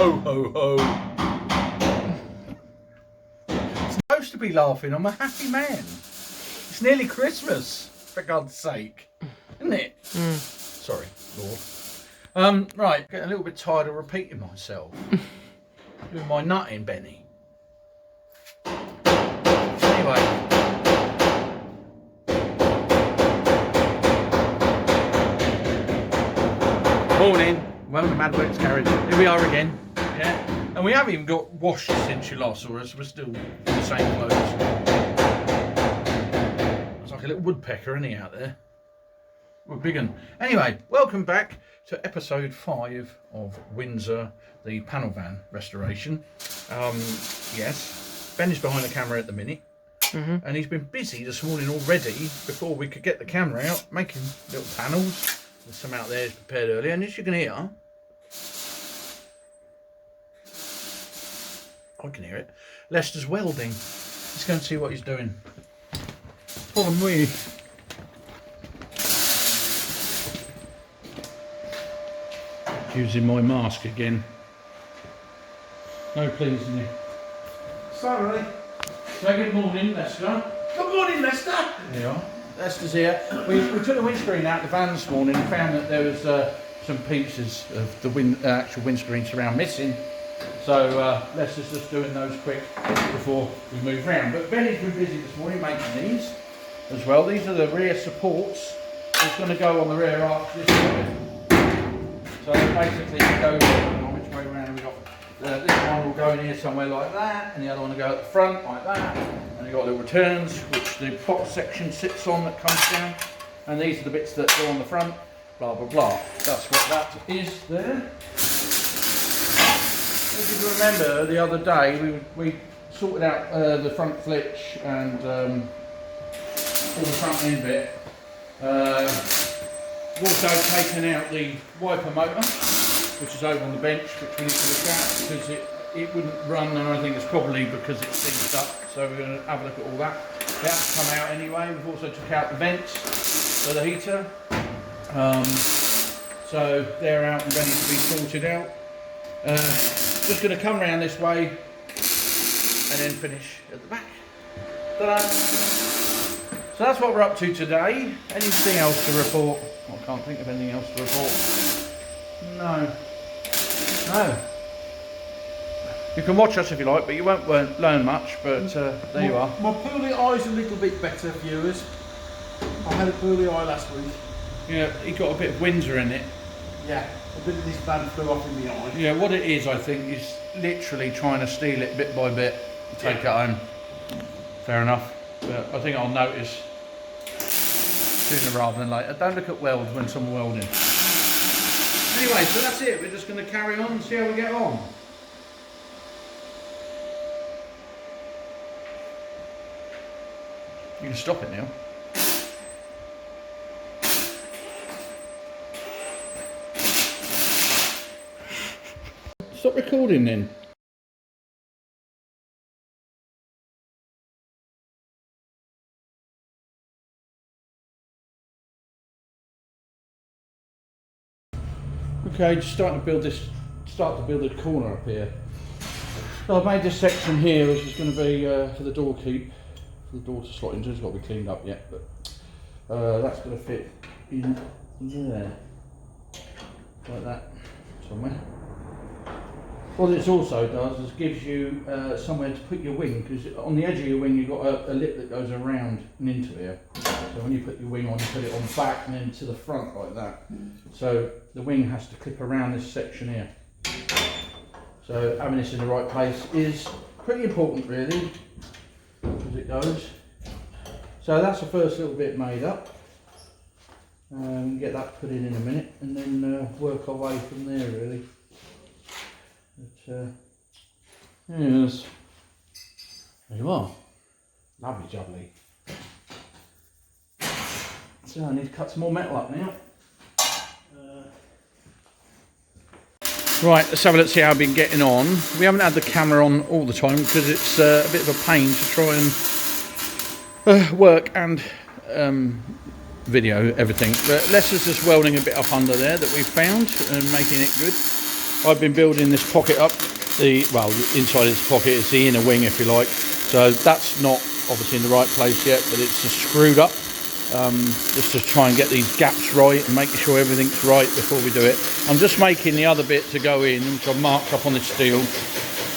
Ho, ho, ho. It's supposed to be laughing. I'm a happy man. It's nearly Christmas, for God's sake. Isn't it? Sorry, Lord. Right, getting a little bit tired of repeating myself. Doing my nutting, Benny. Anyway. Morning. Welcome to Mad Works Garage. Here we are again. Yeah. And we haven't even got washed since you last saw us. We're still in the same clothes. It's like a little woodpecker, isn't he, out there? We're big un. Anyway, welcome back to episode 5 of Windsor, the panel van restoration. Yes, Ben is behind the camera at the minute. And he's been busy this morning already before we could get the camera out, making little panels. There's some out there prepared earlier, and as you can hear, I can hear it, Lester's welding. Let's go and see what he's doing. Follow me. Using my mask again. No pleasing you. Sorry. So good morning, Lester. Good morning, Lester. There you are. Lester's here. We took the windscreen out of the van this morning and found that there was some pieces of the actual windscreen surround missing. So Lester's just doing those quick before we move round. But Benny's been busy this morning making these as well. These are the rear supports. It's going to go on the rear arch this way. So basically it goes, which way around we got? This one will go in here somewhere like that, and the other one will go at the front like that. And you've got little returns, which the pot section sits on that comes down. And these are the bits that go on the front, blah, blah, blah. That's what that is there. If you remember the other day, we sorted out the front flitch and all the front end bit. We've also taken out the wiper motor, which is over on the bench, which we need to look at because it wouldn't run, and I think it's probably because it's seized up. So we're going to have a look at all that. They have to come out anyway. We've also took out the vents for the heater. So they're out and ready to be sorted out. Just going to come around this way and then finish at the back. Ta-da! So that's what we're up to today. Anything else to report? Well, I can't think of anything else to report. No. No. You can watch us if you like, but you won't learn much, but there you are. My poorly eye's a little bit better, viewers. I had a poorly eye last week. Yeah, he got a bit of Windsor in it. Yeah, a bit of this band flew off in the eye. Yeah, what it is, I think, is literally trying to steal it bit by bit and take it home. Fair enough. But I think I'll notice sooner rather than later. Don't look at welds when someone's welding. Anyway, so that's it. We're just going to carry on and see how we get on. You can stop it now. Stop recording then. Okay, just start to build the corner up here. So I've made this section here, which is going to be for the door keep, for the door to slot into. It's got to be cleaned up yet, but that's going to fit in there, like that, somewhere. What this also does is gives you somewhere to put your wing, because on the edge of your wing you've got a lip that goes around and into here. So when you put your wing on, you put it on back and then to the front like that. So the wing has to clip around this section here. So having this in the right place is pretty important really, as it goes. So that's the first little bit made up. Get that put in a minute, and then work our way from there really. But, yes, there you are. Lovely jubbly. So I need to cut some more metal up now. Right, let's have a look, see how I've been getting on. We haven't had the camera on all the time because it's a bit of a pain to try and work and video everything. But Lester's just welding a bit up under there that we've found and making it good. I've been building this pocket up. Well, inside this pocket is the inner wing, if you like. So that's not obviously in the right place yet, but it's just screwed up. Just to try and get these gaps right and making sure everything's right before we do it. I'm just making the other bit to go in, which I've marked up on the steel.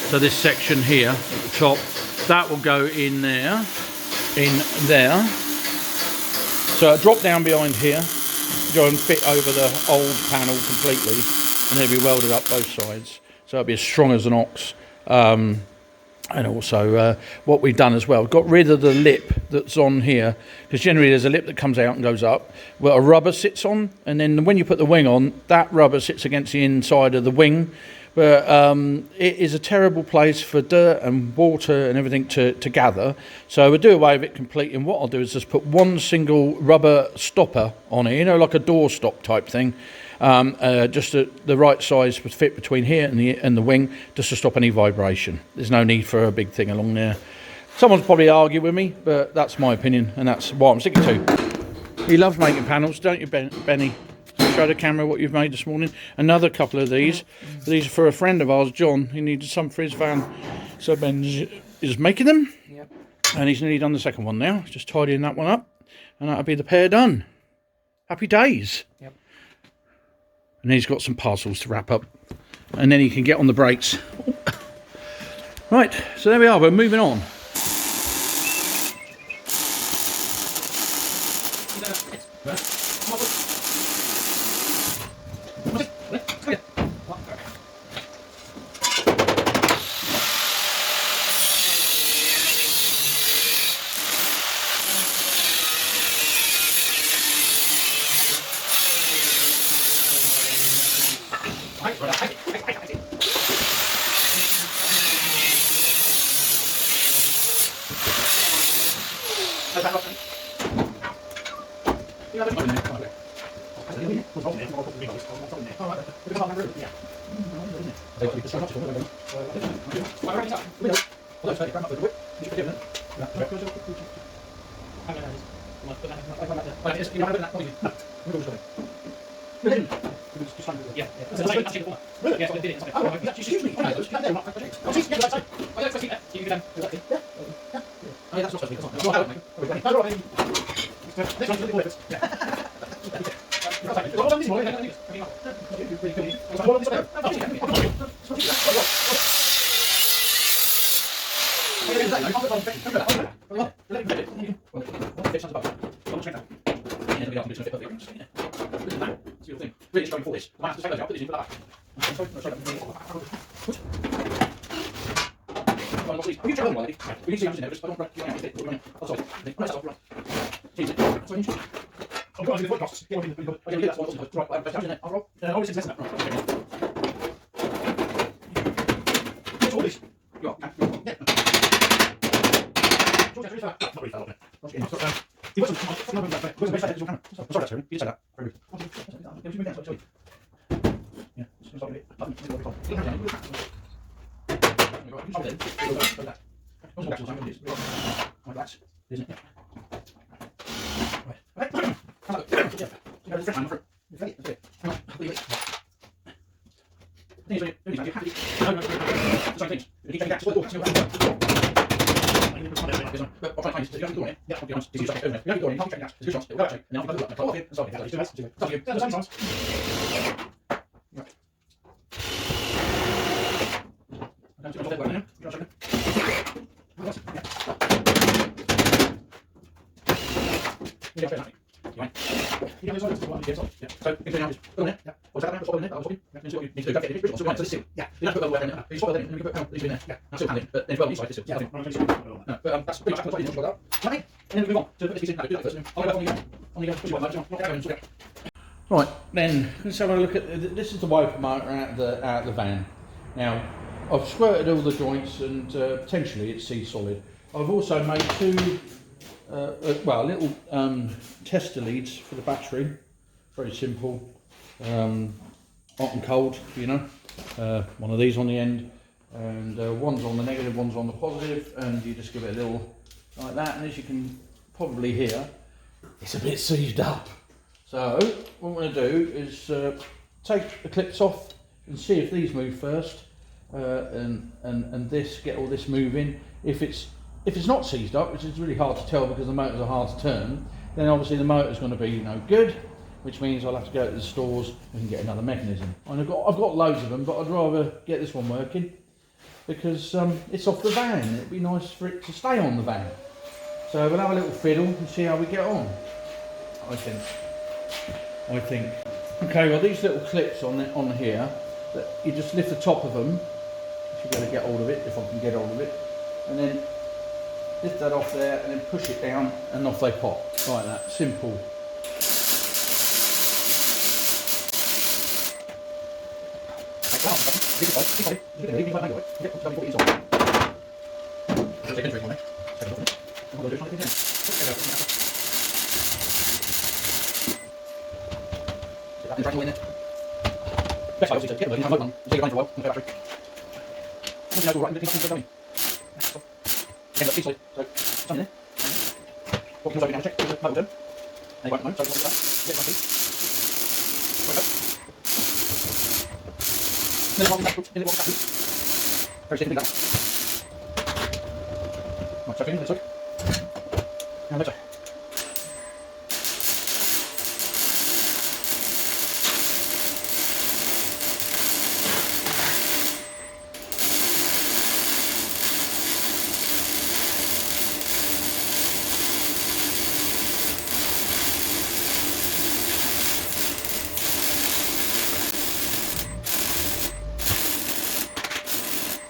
So this section here at the top, that will go in there. So a drop down behind here, go and fit over the old panel completely, and it'll be welded up both sides. So it'll be as strong as an ox. And also what we've done as well, we've got rid of the lip that's on here, because generally there's a lip that comes out and goes up, where a rubber sits on, and then when you put the wing on, that rubber sits against the inside of the wing. But it is a terrible place for dirt and water and everything to gather. So we'll do away with it completely. And what I'll do is just put one single rubber stopper on it, you know, like a door stop type thing. Just the right size would fit between here and the wing, just to stop any vibration. There's no need for a big thing along there. Someone's probably argue with me, but that's my opinion, and that's what I'm sticking to. You love making panels, don't you, Benny? Show the camera what you've made this morning. Another couple of these. These are for a friend of ours, John. He needed some for his van, so Ben is making them. Yep. And he's nearly done the second one now. Just tidying that one up, and that'll be the pair done. Happy days. Yep. And he's got some parcels to wrap up, and then he can get on the brakes. Right, so there we are. We're moving on. Right, then let's have a look at this. Is the wiper motor out of the van. Now, I've squirted all the joints, and potentially it's sea-solid. I've also made two, little tester leads for the battery. Very simple, hot and cold, you know. One of these on the end, and one's on the negative, one's on the positive, and you just give it a little like that. And as you can probably hear, it's a bit seized up. So what I'm going to do is take the clips off and see if these move first, and this, get all this moving. If it's not seized up, which is really hard to tell because the motors are hard to turn, then obviously the motor's going to be no good, which means I'll have to go to the stores and get another mechanism. And I've got loads of them, but I'd rather get this one working because it's off the van. It'd be nice for it to stay on the van. So we'll have a little fiddle and see how we get on. I think. Okay, well these little clips on here, that you just lift the top of them. I should be able to get hold of it if I can get hold of it, and then lift that off there and then push it down and off they pop. Like that, simple.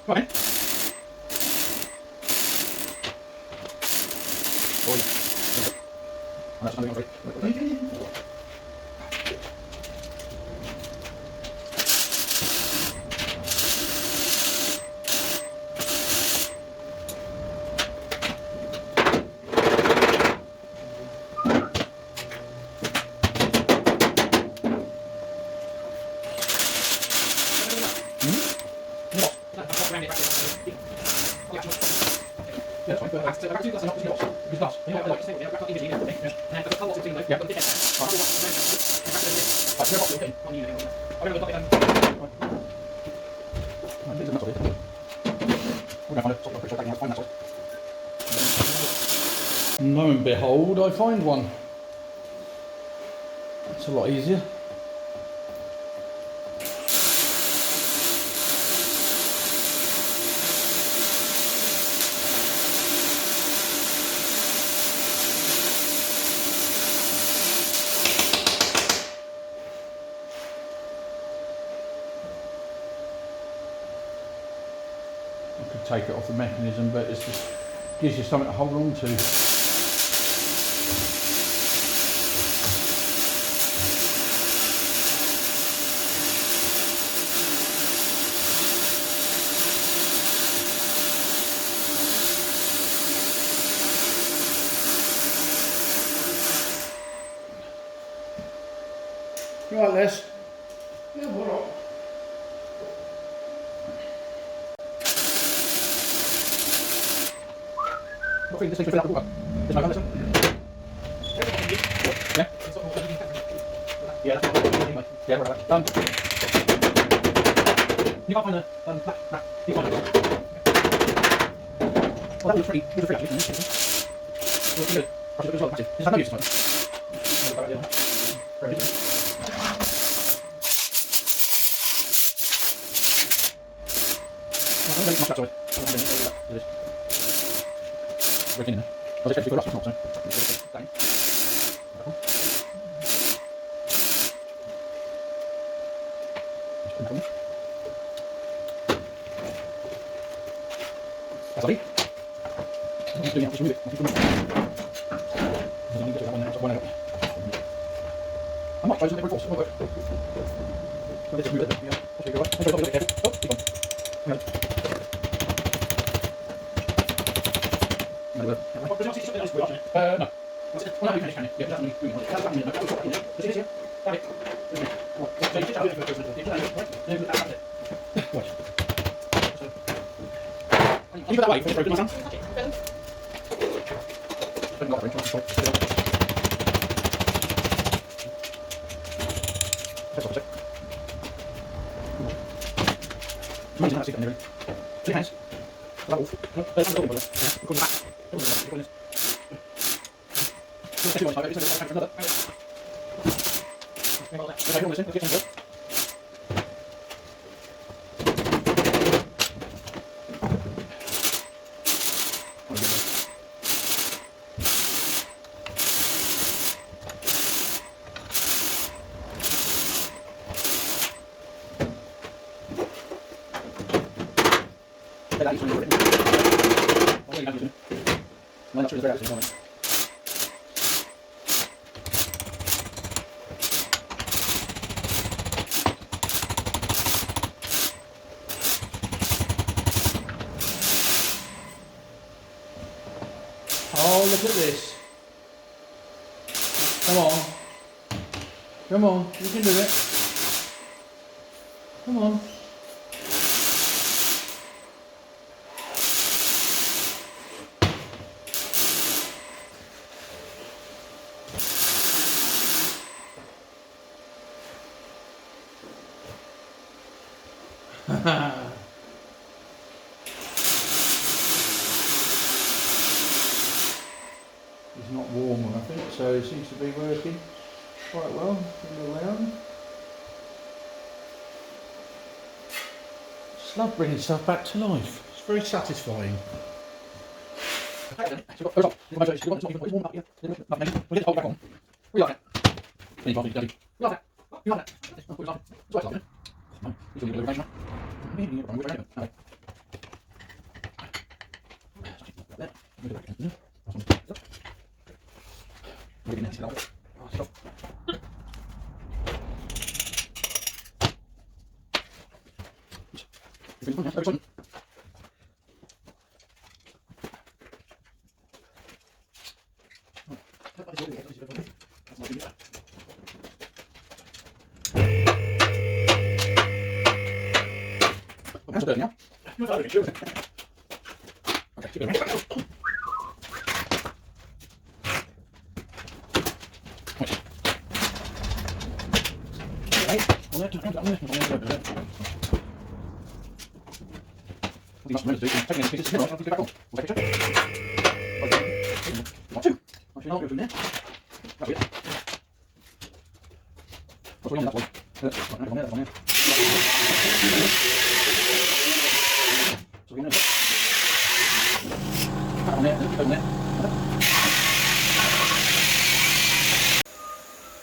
Right. Oh, yeah. That's something right. And lo and behold, I find one. It's a lot easier. I could take it off the mechanism, but it just gives you something to hold on to. Right, Les? Yeah, all right. I think this thing's fill up the water. There's no gun, this one? Yeah? Yeah, that's what yeah, right. You can't find a black. You can't find it. Well, that was free. It was free actually. It was good. I should have got it. There's no use to it. Very good. I'm going to make my straps away. Breaking in there. I'll just go up, it's not so. Down. That's Ollie. I'm doing it, just move it. I'm not closing the brute force. So let's just move it. Yeah. I'll go right. I'll go careful. Oh, keep on. Hang on. No. No. No, you can. Yeah, that's me doing it. That's me. Does it here? Right. Right. You go that way, for the son. That's Oh, look at this. Come on. Come on, you can do it. Come on. It's not warm, I think, so it seems to be working quite well in the round. Just love bringing stuff back to life. It's very satisfying.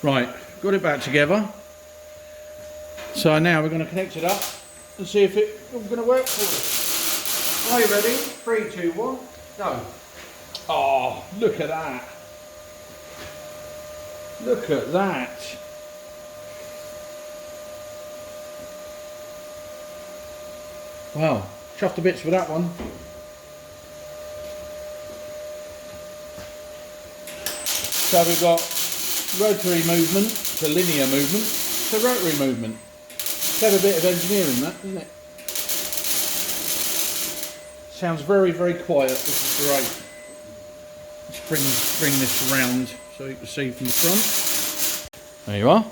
Right, got it back together. So now we're going to connect it up and see if it's all going to work for us. Are you ready? 3, 2, 1, go. Oh, look at that. Look at that. Wow, chuffed to bits with that one. So we've got rotary movement to linear movement to rotary movement. Clever bit of engineering that, isn't it? Sounds very, very quiet. This is great. Let's bring this around so you can see from the front. There you are.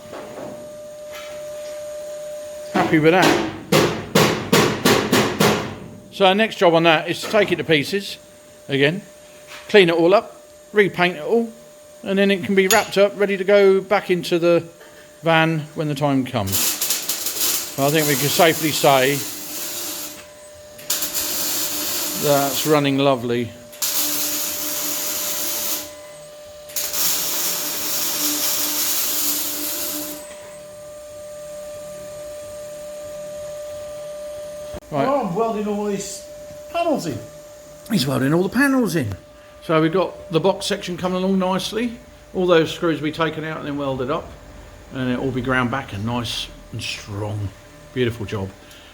Happy with that. So our next job on that is to take it to pieces again, clean it all up, repaint it all, and then it can be wrapped up, ready to go back into the van when the time comes. So I think we can safely say that's running lovely. Right. Oh, I'm welding all these panels in. He's welding all the panels in. So we've got the box section coming along nicely. All those screws will be taken out and then welded up. And it'll all be ground back and nice and strong. Beautiful job.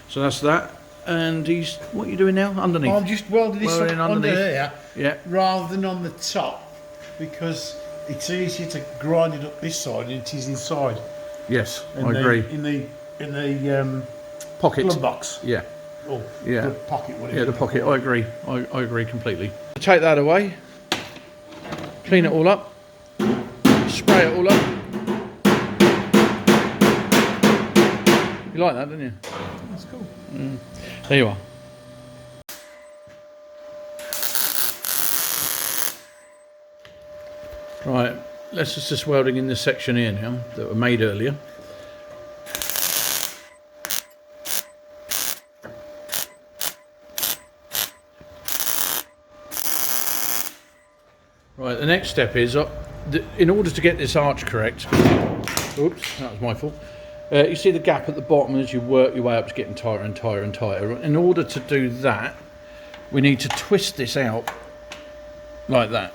So that's that. And he's, what are you doing now? Underneath? I'm just welding this Welding up under here, yeah, rather than on the top, because it's easier to grind it up this side than it is inside. Yes, I agree. In the Pocket. glove box. Yeah. Oh, Yeah. the pocket. Whatever. Yeah, the pocket. I agree. I agree completely. Take that away. Clean it all up. Spray it all up. You like that, don't you? That's cool. There you are. Right, let's just welding in this section here now that were made earlier. Right, the next step is, in order to get this arch correct, oops, that was my fault. You see the gap at the bottom as you work your way up, it's getting tighter and tighter and tighter. In order to do that, we need to twist this out like that.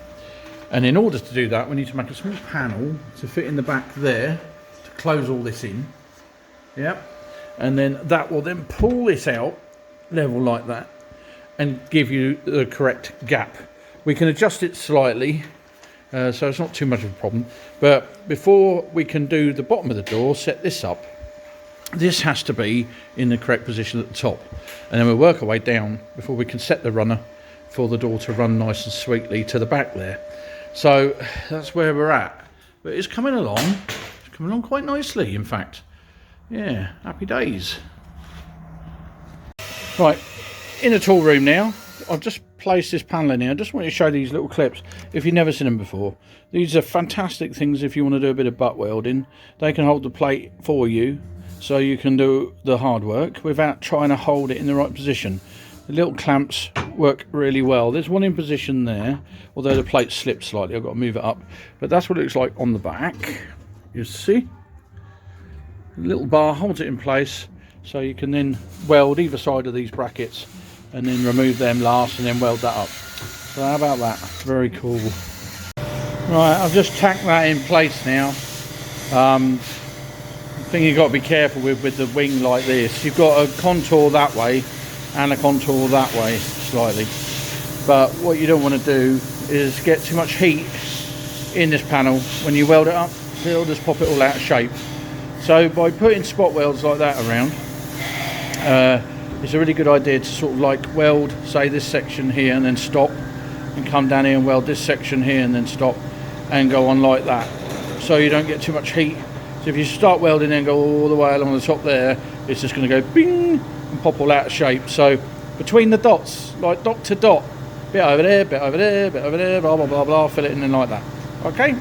And in order to do that, we need to make a small panel to fit in the back there to close all this in. Yep. And then that will then pull this out level like that and give you the correct gap. We can adjust it slightly, so it's not too much of a problem. But before we can do the bottom of the door, set this up, this has to be in the correct position at the top. And then we'll work our way down before we can set the runner for the door to run nice and sweetly to the back there. So that's where we're at. But it's coming along. It's coming along quite nicely, in fact. Yeah, happy days. Right, in the tool room now. I've just placed this panel in here. I just want to show these little clips if you've never seen them before. These are fantastic things if you want to do a bit of butt welding. They can hold the plate for you so you can do the hard work without trying to hold it in the right position. The little clamps work really well. There's one in position there, although the plate slipped slightly. I've got to move it up. But that's what it looks like on the back. You see? The little bar holds it in place so you can then weld either side of these brackets and then remove them last and then weld that up. So how about that? Very cool. Right, I've just tacked that in place now. The thing you've got to be careful with the wing like this, you've got a contour that way and a contour that way slightly, but what you don't want to do is get too much heat in this panel. When you weld it up, it'll just pop it all out of shape. So by putting spot welds like that around, it's a really good idea to sort of like weld, say, this section here and then stop, and come down here and weld this section here and then stop, and go on like that, so you don't get too much heat. So if you start welding and go all the way along the top there, it's just going to go bing and pop all out of shape. So between the dots, like dot to dot, bit over there, bit over there, bit over there, blah blah blah blah, fill it in like that. Okay.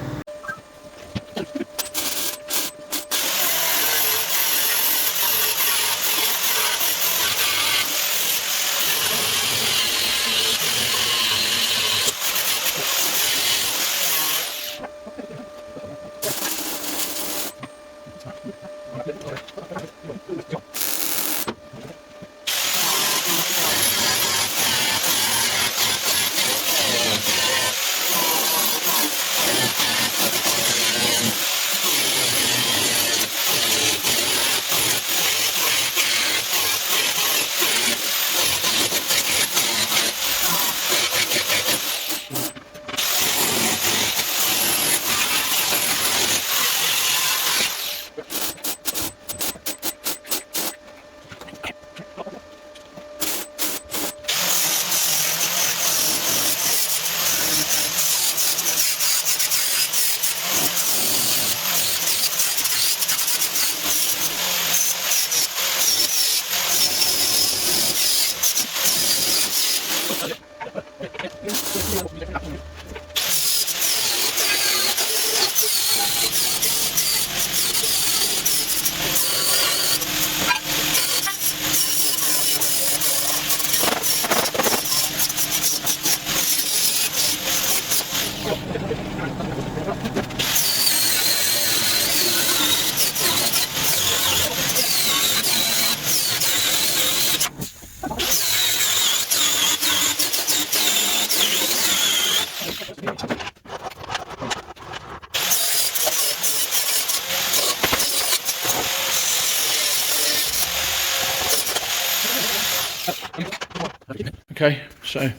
Okay, so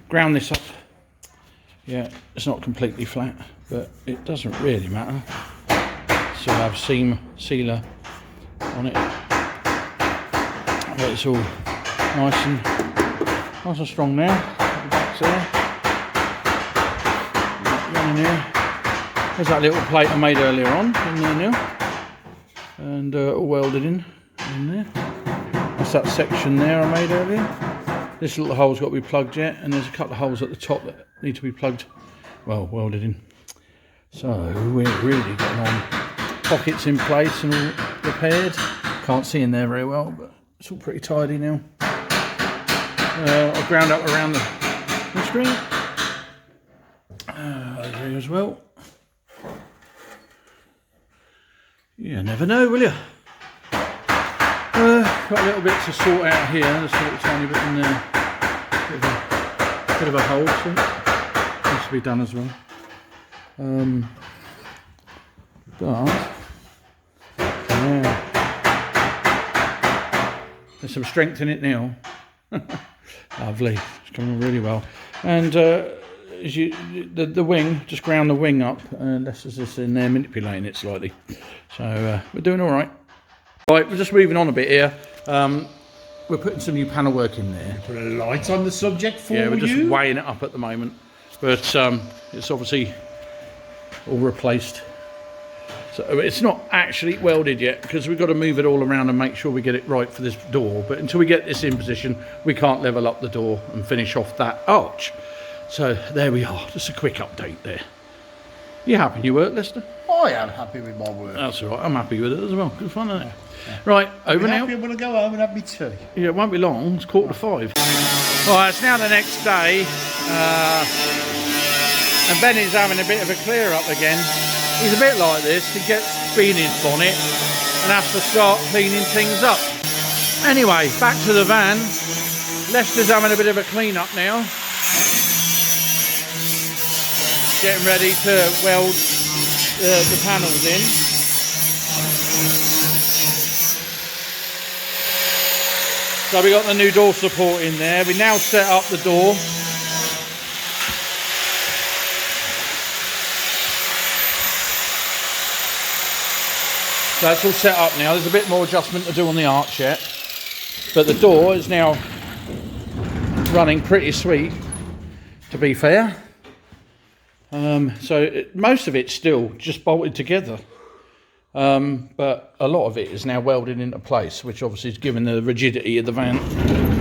ground this up. Yeah, it's not completely flat, but it doesn't really matter. So I have seam sealer on it, but it's all nice and strong now. The back's there. Running here. There's that little plate I made earlier on in there now, and all welded in. in there. That's that section there I made earlier. This little hole's got to be plugged yet, and there's a couple of holes at the top that need to be plugged, well, welded in. So we're really getting on. Pockets in place and all repaired. Can't see in there very well, but it's all pretty tidy now. I've ground up around the screen. Over here as well. You never know, will you? Got a little bit to sort out here. There's a little tiny bit in there. Bit of a hole, so it needs to be done as well. But yeah, there's some strength in it now. Lovely, it's coming really well. And the wing, just ground the wing up, and Lester's just in there manipulating it slightly. So we're doing all right. Right, we're just moving on a bit here. We're putting some new panel work in there. Put a light on the subject for you. Yeah, we're just weighing it up at the moment, but it's obviously all replaced. So it's not actually welded yet because we've got to move it all around and make sure we get it right for this door. But until we get this in position, we can't level up the door and finish off that arch. So there we are, just a quick update there. You happy with your work, Lester? I am happy with my work. That's all right, I'm happy with it as well. Good fun, isn't it? Yeah. Right, over now. I'm going to go home and have my tea. Yeah, it won't be long, it's 4:45. Right, it's now the next day. And Benny's having a bit of a clear up again. He's a bit like this, he gets bean in his bonnet and has to start cleaning things up. Anyway, back to the van. Lester's having a bit of a clean up now. Getting ready to weld the panels in. So we got the new door support in there. We now set up the door. So that's all set up now. There's a bit more adjustment to do on the arch yet, but the door is now running pretty sweet, to be fair. Most of it's still just bolted together, but a lot of it is now welded into place, which obviously is given the rigidity of the van.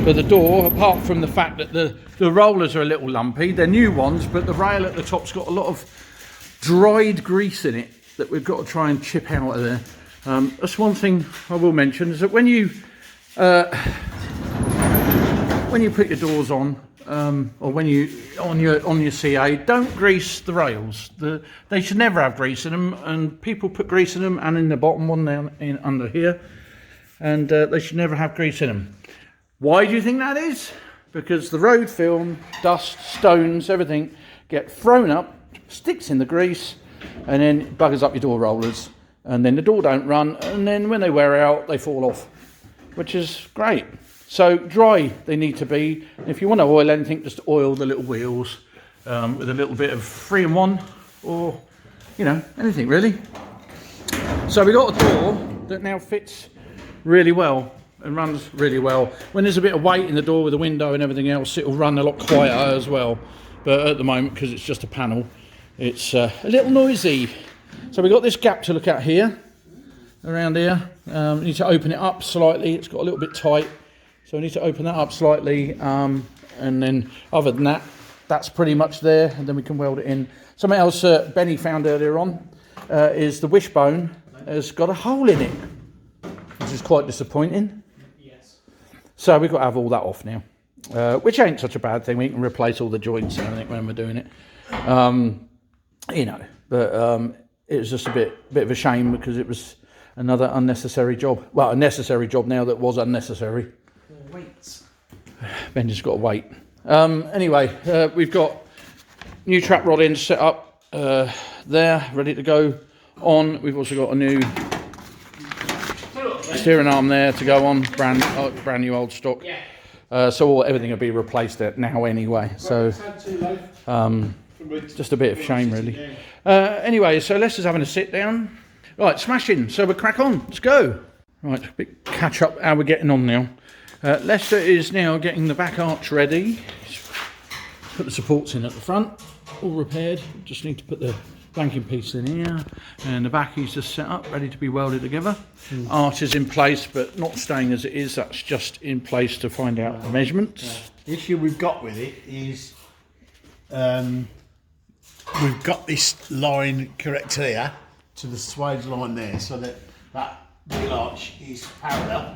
But the door, apart from the fact that the rollers are a little lumpy, they're new ones, but the rail at the top's got a lot of dried grease in it that we've got to try and chip out of there. That's one thing I will mention, is that when you put your doors on, or when you on your CA, don't grease the rails. They should never have grease in them, and people put grease in them, and in the bottom one down in under here, and they should never have grease in them. Why do you think that is? Because the road film, dust, stones, everything get thrown up, sticks in the grease, and then buggers up your door rollers, and then the door don't run, and then when they wear out, they fall off, which is great. So dry they need to be. If you want to oil anything, just oil the little wheels with a little bit of 3-in-1, or anything really. So we got a door that now fits really well and runs really well. When there's a bit of weight in the door with the window and everything else, it'll run a lot quieter as well. But at the moment, because it's just a panel, it's a little noisy. So we've got this gap to look at here, around here. We need to open it up slightly. It's got a little bit tight, so we need to open that up slightly. And then other than that, that's pretty much there, and then we can weld it in. Something else Benny found earlier on is the wishbone has got a hole in it, which is quite disappointing. Yes. So we've got to have all that off now, which ain't such a bad thing. We can replace all the joints and everything when we're doing it. But it was just a bit of a shame, because it was another unnecessary job. Well, a necessary job now that was unnecessary. Weights. Ben's got to wait. Anyway, we've got new trap rod ends set up there, ready to go on. We've also got a new steering arm there to go on, brand new old stock. Yeah. So everything will be replaced there now anyway. So just a bit of shame really. Anyway, so Lester's having a sit down. Right, smashing. So we'll crack on. Let's go. Right, a bit catch up how we're getting on now. Lester is now getting the back arch ready. Put the supports in at the front, all repaired. Just need to put the blanking piece in here, and the back is just set up, ready to be welded together. Arch is in place, but not staying as it is. That's just in place to find out the measurements. The issue we've got with it is we've got this line correct here to the swage line there, so that wheel arch is parallel.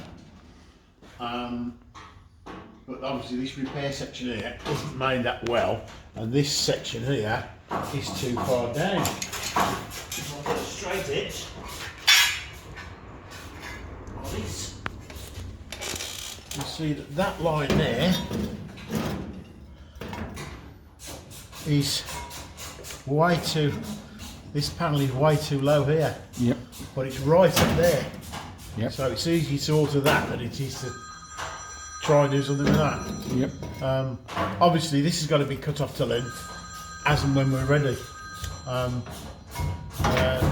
But obviously this repair section here isn't made that well, and this section here is too far down. If I put a straight edge like this, you see that line there is way too, this panel is way too low here. Yep. But it's right up there. Yep. So it's easy to alter that than it is to try and do something with that. Yep. Obviously this has got to be cut off to length as and when we're ready.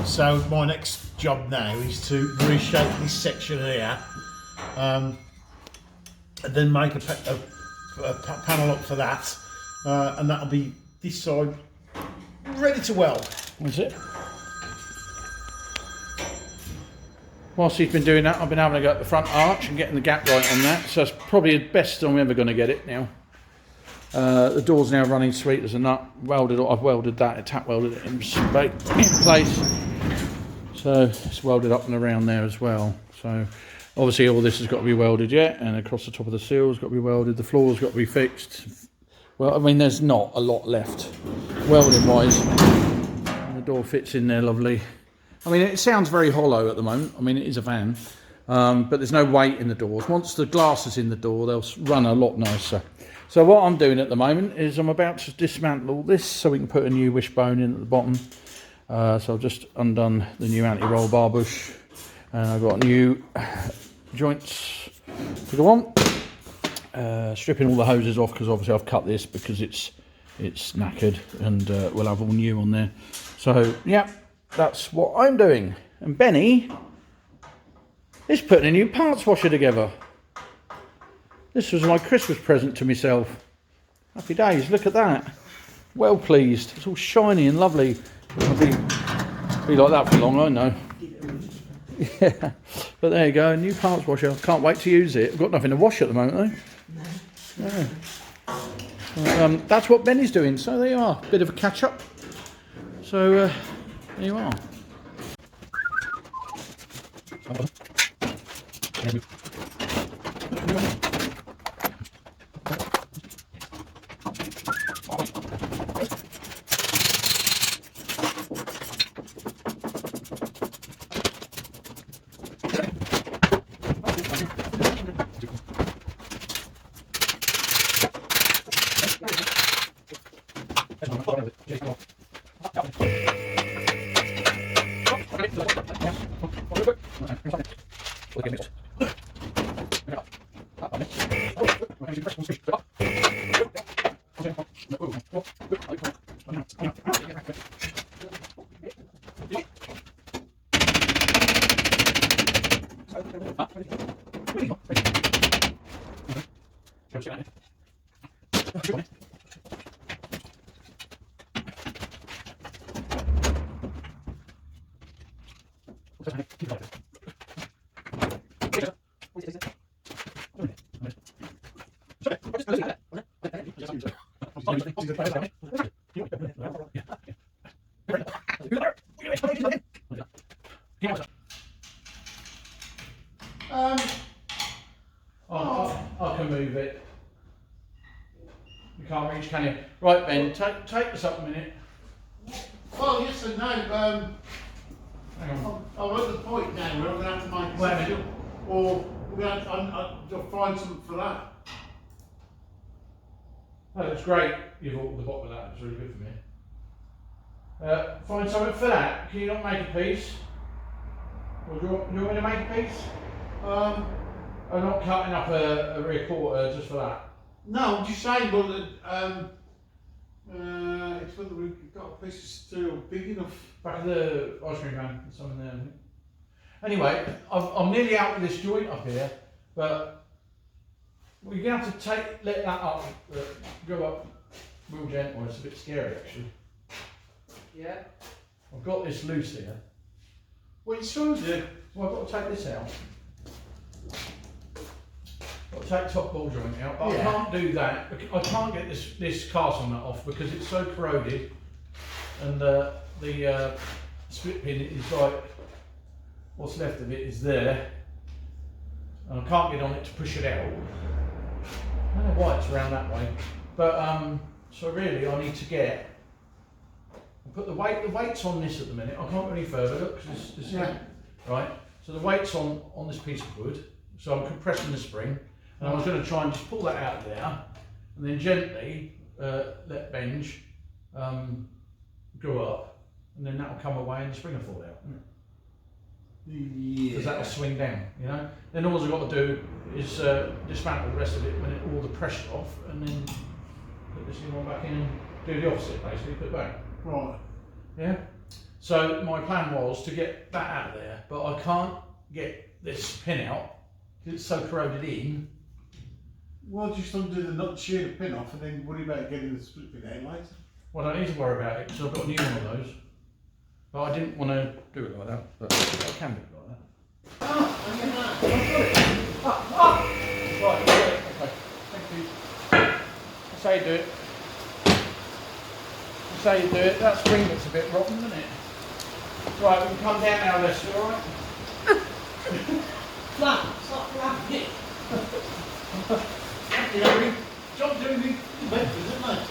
So my next job now is to reshape this section here, and then make a panel up for that, and that'll be this side ready to weld. That's it. Whilst he's been doing that, I've been having a go at the front arch and getting the gap right on that. So that's probably the best I'm ever going to get it now. The door's now running sweet as a nut. I've welded that, tap welded it in place. So it's welded up and around there as well. So obviously all this has got to be welded yet, and across the top of the seal's got to be welded. The floor's got to be fixed. Well, I mean, there's not a lot left welding wise. And the door fits in there lovely. I mean, it sounds very hollow at the moment. I mean, it is a van, but there's no weight in the doors. Once the glass is in the door, they'll run a lot nicer. So what I'm doing at the moment is I'm about to dismantle all this so we can put a new wishbone in at the bottom. So I've just undone the new anti-roll bar bush, and I've got new joints to go on. Stripping all the hoses off, because obviously I've cut this because it's knackered, and we'll have all new on there. So yeah. That's what I'm doing. And Benny is putting a new parts washer together. This was my Christmas present to myself. Happy days, look at that. Well pleased. It's all shiny and lovely. It'll be like that for long, I know. Yeah, but there you go, a new parts washer. Can't wait to use it. I've got nothing to wash at the moment though. No. Yeah. That's what Benny's doing, so there you are. Bit of a catch up. So, there you are. I can move it. You can't reach, can you? Right, Ben, take this up a minute. Well, yes and no. Hang on. I'm at the point now where I'm going to have to make a Wait a decision, minute. or we're going to find something for that. That looks great. You've altered the bottom of that. It's really good for me. Find something for that. Can you not make a piece? Or do you want me to make a piece? I'm not cutting up a rear quarter just for that. No, I'm just saying, but it's whether we've got a piece of steel big enough. Back of the ice cream van, there's something there. I think. Anyway, I'm nearly out with this joint up here, but we're going to have to let that up, go up real gentle. It's a bit scary actually. Yeah. I've got this loose here. What are you trying to do? Well, I've got to take this out. Got to take top ball joint out, but I can't do that. I can't get this cast on that off because it's so corroded, and the split pin is like, what's left of it is there, and I can't get on it to push it out. I don't know why it's around that way, but so really I need to get. I put the weight's on this at the minute. I can't go any further. Look, 'cause this right. So the weight's on this piece of wood. So I'm compressing the spring, and I was going to try and just pull that out of there, and then gently let bench go up, and then that'll come away and the spring will fall out. Yeah. Because that'll swing down, you know. Then all I've got to do is dismantle the rest of it when all the pressure off, and then put this one back in and do the opposite, basically, put it back. Right. Yeah. So my plan was to get that out of there, but I can't get this pin out because it's so corroded in. Well, just undo the nut, shear the pin off, and then worry about getting the split pin out later. Well, I don't need to worry about it because I've got a new one of those. But I didn't want to do it like that, but I can do it like that. Right, okay. Thank you. That's how you do it. That's how you do it. That spring looks a bit rotten, doesn't it? Right, we can come down now, Lester, alright? Flat, stop flat. You know, John doing the Bedford, isn't it?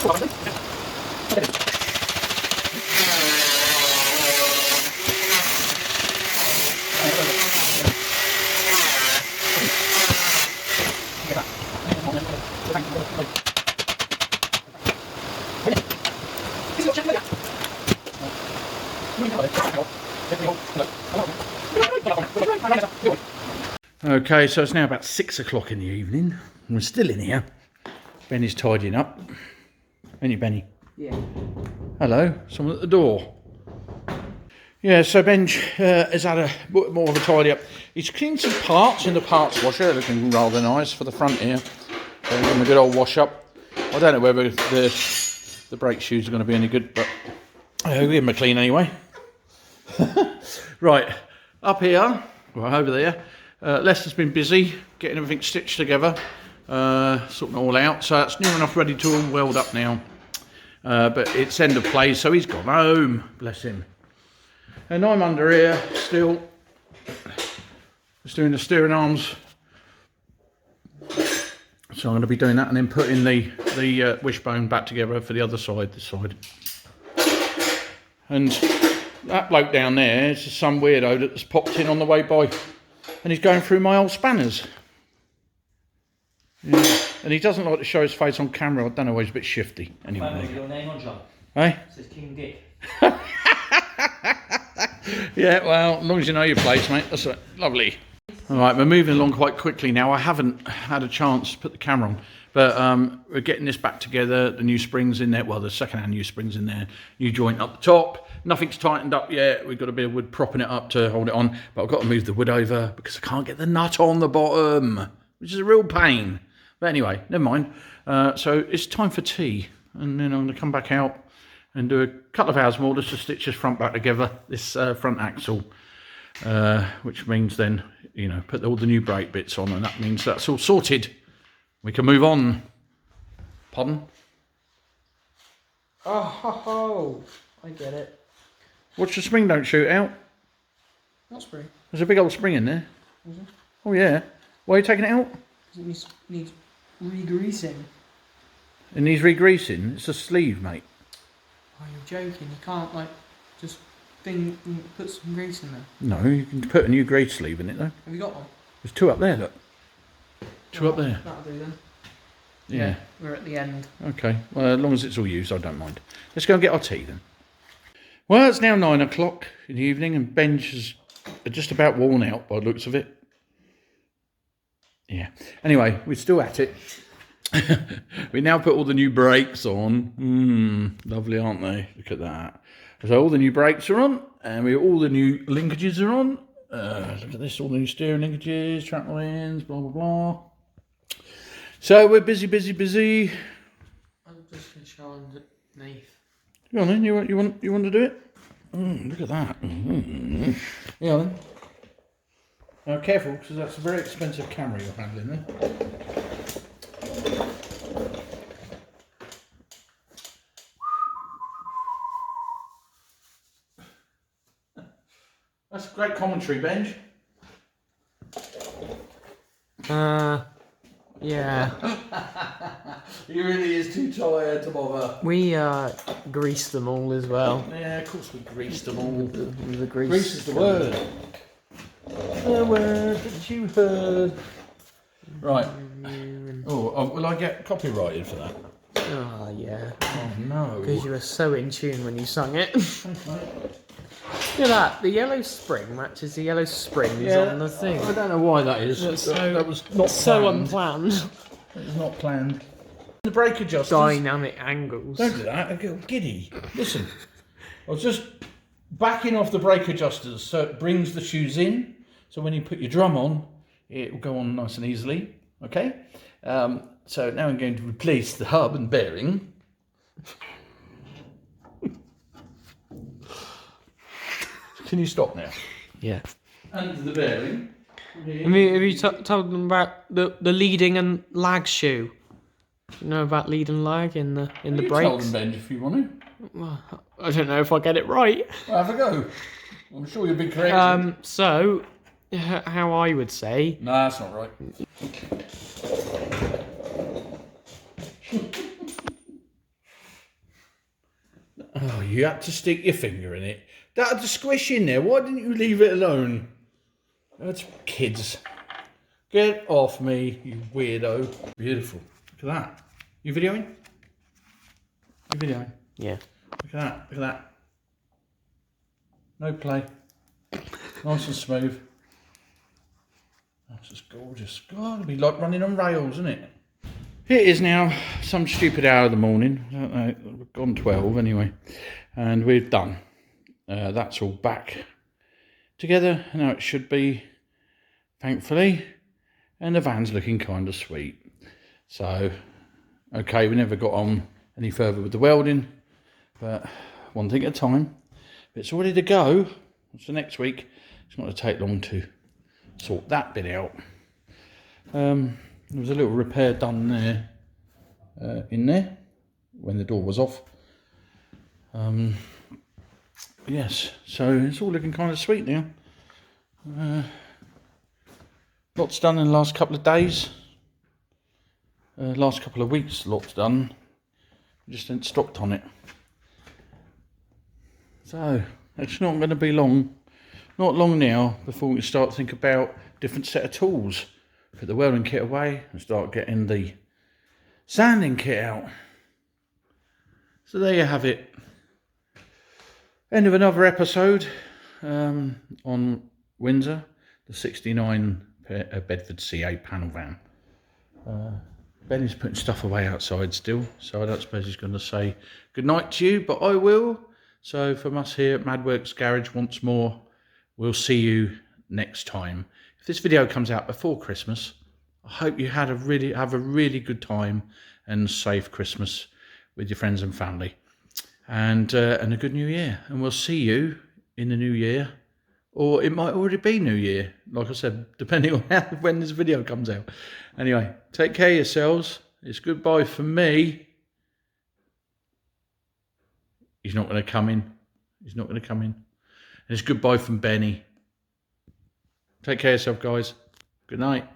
Okay, so it's now about 6 o'clock in the evening. We're still in here. Benny's tidying up. Ain't you, Benny? Yeah. Hello, someone at the door. Yeah, so Ben has had a bit more of a tidy up. He's cleaned some parts in the parts washer, looking rather nice for the front here. So give him a good old wash up. I don't know whether the brake shoes are going to be any good, but we'll give him a clean anyway. Right, up here, well over there, Lester's been busy getting everything stitched together, sorting it all out, so that's near enough ready to all weld up now. But it's end of play, so he's gone home, bless him. And I'm under here still, just doing the steering arms. So I'm going to be doing that and then putting the wishbone back together for the other side, this side. And that bloke down there is some weirdo that's popped in on the way by, and he's going through my old spanners. Yeah. And he doesn't like to show his face on camera. I don't know why he's a bit shifty. Anyway. Your name on John? Eh? It says King Dick. Yeah, well, as long as you know your place, mate. That's right. Lovely. All right, we're moving along quite quickly now. I haven't had a chance to put the camera on, but we're getting this back together. The new springs in there. Well, the second-hand new springs in there. New joint up the top. Nothing's tightened up yet. We've got a bit of wood propping it up to hold it on, but I've got to move the wood over because I can't get the nut on the bottom, which is a real pain. But anyway, never mind. So it's time for tea, and then I'm going to come back out and do a couple of hours more just to stitch this front back together, this front axle, which means then, you know, put all the new brake bits on, and that means that's all sorted. We can move on. Pardon? Oh, ho, ho. I get it. Watch the spring don't shoot out. What spring? There's a big old spring in there. Is it? Oh yeah. Why are you taking it out? Because it needs re-greasing. It needs re-greasing. It's a sleeve, mate. Oh, you're joking. You can't, like, just put some grease in there. No, you can put a new grease sleeve in it though. Have you got one? There's two up there, look. Two up there. That'll do then. Yeah. We're at the end. Okay. Well, as long as it's all used, I don't mind. Let's go and get our tea then. Well, it's now 9 o'clock in the evening, and Benj is just about worn out by the looks of it. Yeah. Anyway, we're still at it. We now put all the new brakes on. Lovely, aren't they? Look at that. So all the new brakes are on, and all the new linkages are on. Look at this, all the new steering linkages, track lines, blah, blah, blah. So we're busy. I'm just going to show underneath. Go on then, you want to do it? Look at that. Yeah then. Now careful, because that's a very expensive camera you're handling there. That's great commentary, Benj. Yeah. He really is too tired to bother. We greased them all as well. Yeah, of course we greased them all. The grease. Grease is the word. The word that you heard. Right. Oh, will I get copyrighted for that? Oh, yeah. Oh, no. Because you were so in tune when you sung it. Look at that. The yellow spring matches the yellow springs on the thing. I don't know why that is. That was not so planned. unplanned. It was not planned. The brake adjusters. Dynamic angles. Don't do that. I get giddy. Listen. I was just backing off the brake adjusters so it brings the shoes in. So when you put your drum on, it will go on nice and easily. Okay? So now I'm going to replace the hub and bearing. Can you stop now? Yeah. And the bearing. Have you told them about the leading and lag shoe? You know about lead and lag in the You brakes? tell them, Ben, if you want to. Well, I don't know if I get it right. Well, have a go. I'm sure you'll be correct. So, how I would say... No, that's not right. Oh, you had to stick your finger in it. That had to squish in there. Why didn't you leave it alone? That's kids. Get off me, you weirdo. Beautiful. Look at that. You videoing? You videoing? Yeah. Look at that. Look at that. No play. Nice and smooth. That's just gorgeous. God, it'd be like running on rails, isn't it? Here it is now, some stupid hour of the morning. I don't know, we've gone 12 anyway. And we're done. That's all back together. Now it should be, thankfully. And the van's looking kind of sweet. So, okay, we never got on any further with the welding. But one thing at a time. If it's all ready to go, so next week, it's not going to take long to sort that bit out. There was a little repair done there, in there, when the door was off. Yes, so it's all looking kind of sweet now. Lots done in the last couple of days. Last couple of weeks, lots done. We just ain't stopped on it. So, it's not going to be long. Not long now before we can start to think about different set of tools. Put the welding kit away and start getting the sanding kit out. So there you have it. End of another episode on Windsor, the 69 Bedford C8 panel van. Benny's putting stuff away outside still, so I don't suppose he's going to say good night to you, but I will. So from us here at Madworks Garage once more, we'll see you next time. If this video comes out before Christmas, I hope you have a really good time and safe Christmas with your friends and family, and a good New Year. And we'll see you in the new year, or it might already be New Year, like I said, depending on when this video comes out. Anyway, take care of yourselves. It's goodbye from me. He's not going to come in. He's not going to come in. And it's goodbye from Benny. Take care of yourself, guys. Good night.